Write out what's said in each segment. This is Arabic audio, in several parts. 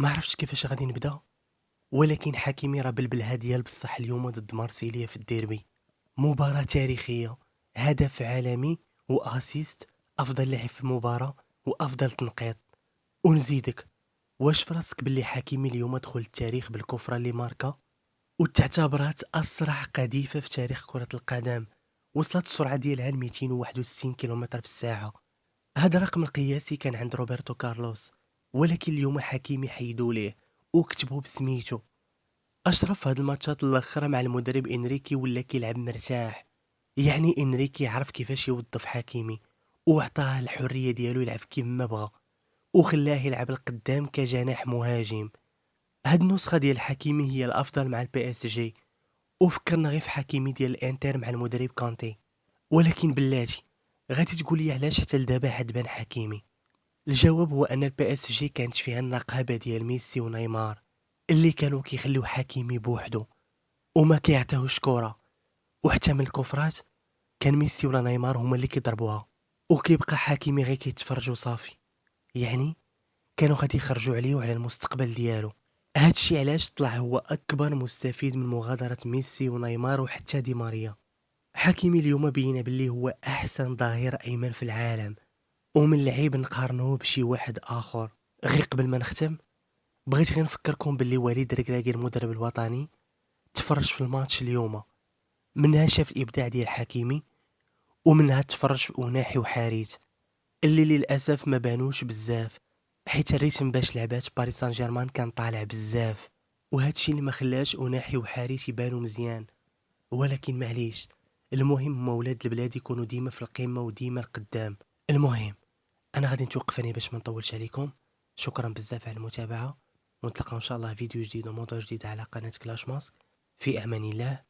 ما عرفتش كيفاش غادي نبدا، ولكن حكيمي راه بلبلها ديال بصح اليوم ضد مارسيليا في الديربي. مباراة تاريخية، هدف عالمي واسيست، افضل لاعب في المباراة وافضل تنقيط. ونزيدك، واش فراسك باللي حكيمي اليوم دخل التاريخ بالكفرة اللي ماركا وتعتبرات اسرع قذيفة في تاريخ كرة القدم، وصلت السرعة ديالها ل 261 كيلومتر في الساعة. هذا الرقم القياسي كان عند روبرتو كارلوس، ولكن اليوم حكيمي حيدوا ليه وكتبوا بسميتو. اشرف في هاد الماتشات الاخرى مع المدرب انريكي ولا كيلعب مرتاح، يعني انريكي عرف كيفاش يوظف حكيمي وعطاه الحريه ديالو يلعب كيما بغا، وخلاه يلعب القدام كجناح مهاجم. هاد النسخه ديال حكيمي هي الافضل مع البي اس جي، وفكرنا غير في حكيمي ديال الانتر مع المدرب كانتي. ولكن بلاتي، غادي تقولي علاش حتى لدابا عدبان حكيمي؟ الجواب هو ان البي اس جي كانت فيها النقابه ديال ميسي ونيمار اللي كانوا كيخليو حكيمي بوحدو وما كيعطيوش كره، وحتى من الكفرات كان ميسي ولا نيمار هما اللي كيضربوها، وكيبقى حكيمي غير كيتفرج وصافي. يعني كانوا غادي يخرجوا عليه وعلى المستقبل ديالو. هادشي علاش طلع هو اكبر مستفيد من مغادره ميسي ونيمار وحتى دي ماريا. حكيمي اليوم بينا باللي هو احسن ظهير ايمن في العالم، ومن لعيب نقارنوه بشي واحد اخر. غير قبل ما نختم، بغيت غير نفكركم باللي وليد ركراكي المدرب الوطني تفرج في الماتش اليوم، منها شاف الابداع ديال حكيمي، ومنها تفرج في أناحي وحاريت اللي للاسف ما بانوش بزاف، حيت الريتم باش لعبات باريس سان جيرمان كان طالع بزاف، وهادشي اللي ما خلاش أناحي وحاريت يبانوا مزيان. ولكن معليش، المهم هما ولاد البلاد يكونوا ديما في القمه وديما القدام. المهم، انا غادي نتوقف هنا باش ما نطولش عليكم. شكرا بزاف على المتابعه، ونتلاقاو ان شاء الله فيديو جديد وموضوع جديد على قناه كلاش ماسك. في امان الله،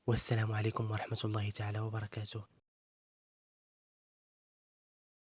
والسلام عليكم ورحمه الله تعالى وبركاته.